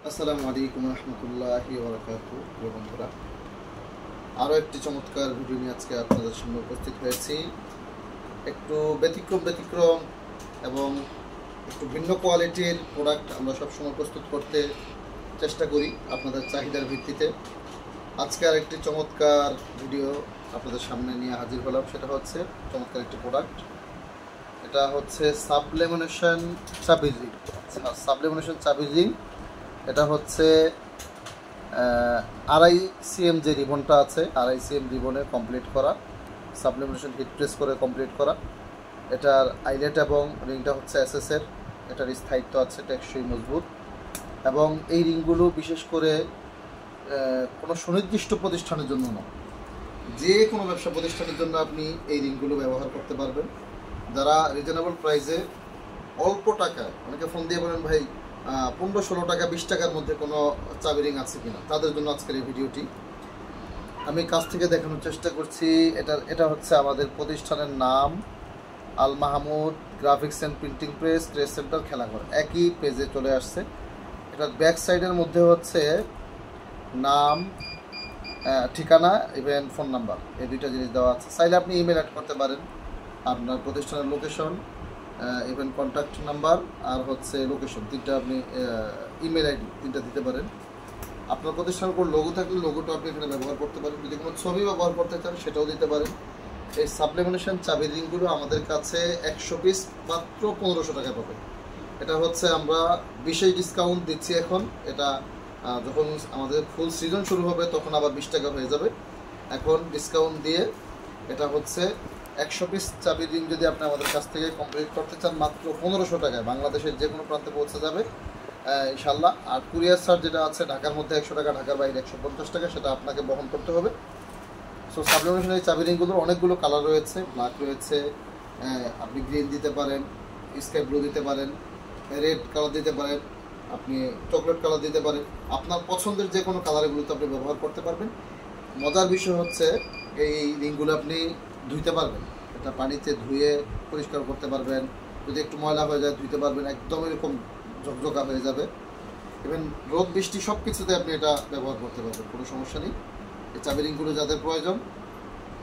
আসসালামু আলাইকুম রহমতুল্লাহি ওয়া বারাকাতুহু। প্রিয় বন্ধুরা, আরও একটি চমৎকার ভিডিও নিয়ে আজকে আপনাদের সামনে উপস্থিত হয়েছি। একটু ব্যতিক্রম এবং একটু ভিন্ন কোয়ালিটির প্রোডাক্ট আমরা সবসময় প্রস্তুত করতে চেষ্টা করি আপনাদের চাহিদার ভিত্তিতে। আজকে আর একটি চমৎকার ভিডিও আপনাদের সামনে নিয়ে হাজির হলাম। সেটা হচ্ছে চমৎকার একটি প্রোডাক্ট। এটা হচ্ছে সাবলেমিনেশন চাবির রিং। চাবির রিং। এটা হচ্ছে 2.5 cm যে রিবনটা আছে, 2.5 cm রিবনে কমপ্লিট করা, সাবলিমেশন হিট প্রেস করে কমপ্লিট করা। এটার আইলেট এবং রিংটা হচ্ছে এসএসের। এটার স্থায়িত্ব আছে, টেকসই, মজবুত। এবং এই রিংগুলো বিশেষ করে কোনো সুনির্দিষ্ট প্রতিষ্ঠানের জন্য নয়, যে কোনো ব্যবসা প্রতিষ্ঠানের জন্য আপনি এই রিংগুলো ব্যবহার করতে পারবেন। যারা রিজনেবল প্রাইসে অল্প টাকায়, অনেকে ফোন দিয়ে বলেন ভাই 15-16 টাকা 20 টাকার মধ্যে কোনো চাবি রিং আছে কিনা, তাদের জন্য আজকের এই ভিডিওটি। আমি কাছ থেকে দেখানোর চেষ্টা করছি। এটা হচ্ছে আমাদের প্রতিষ্ঠানের নাম, Al Mahmud graphics and printing press, trade centre, খেলাঘর। একই পেজে চলে আসছে। এটার ব্যাক সাইডের মধ্যে হচ্ছে নাম, ঠিকানা, ইভেন ফোন নাম্বার, এই দুইটা জিনিস দেওয়া আছে। চাইলে আপনি ইমেল অ্যাড করতে পারেন, আপনার প্রতিষ্ঠানের লোকেশন, ইভেন কন্ট্যাক্ট নাম্বার আর হচ্ছে লোকেশন, তিনটা আপনি ইমেল আইডি তিনটা দিতে পারেন। আপনার প্রতিষ্ঠানের উপর লোগো থাকলে লোগোটা আপনি এখানে ব্যবহার করতে পারেন। যদি কোনো ছবি ব্যবহার করতে চান সেটাও দিতে পারেন। এই সাবলিমেশন চাবি রিংগুলো আমাদের কাছে 100 পিস মাত্র 1500 টাকা পাবে। এটা হচ্ছে আমরা বিশেষ ডিসকাউন্ট দিচ্ছি এখন। এটা যখন আমাদের ফুল সিজন শুরু হবে তখন আবার 20 টাকা হয়ে যাবে। এখন ডিসকাউন্ট দিয়ে এটা হচ্ছে 100 পিস চাবি রিং যদি আপনি আমাদের কাছ থেকে কমপ্লিট করতে চান মাত্র 1500 টাকায় বাংলাদেশের যে কোনো প্রান্তে পৌঁছে যাবে ইনশাল্লাহ। আর কুরিয়ার চার্জ যেটা আছে ঢাকার মধ্যে 100 টাকা, ঢাকার বাইরে 150 টাকা, সেটা আপনাকে বহন করতে হবে। সো সাবলিমেশন এই চাবি রিংগুলোর অনেকগুলো কালার রয়েছে। ব্ল্যাক রয়েছে, আপনি গ্রিন দিতে পারেন, স্কাই ব্লু দিতে পারেন, রেড কালার দিতে পারেন, আপনি চকলেট কালার দিতে পারেন। আপনার পছন্দের যে কোনো কালারগুলোতে আপনি ব্যবহার করতে পারবেন। মজার বিষয় হচ্ছে এই রিংগুলো আপনি ধুইতে পারবেন। এটা পানিতে ধুয়ে পরিষ্কার করতে পারবেন। যদি একটু ময়লা হয়ে যায় ধুইতে পারবেন, একদম এরকম ঝকঝকা হয়ে যাবে। ইভেন রোদ বৃষ্টি সব কিছুতে আপনি এটা ব্যবহার করতে পারবেন, কোনো সমস্যা নেই। এই চাবি রিংগুলো যাদের প্রয়োজন,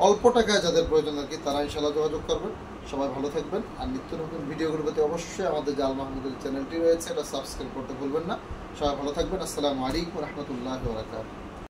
অল্প টাকায় যাদের প্রয়োজন আর কি, তারা ইনশাল্লাহ যোগাযোগ করবেন। সবাই ভালো থাকবেন। আর নিত্য নতুন ভিডিওগুলোর প্রতি অবশ্যই আমাদের যে আল মাহমুদের চ্যানেলটি রয়েছে এটা সাবস্ক্রাইব করতে ভুলবেন না। সবাই ভালো থাকবেন। আসসালামু আলাইকুম রহমতুল্লাহি ওয়া বারাকাতুহু।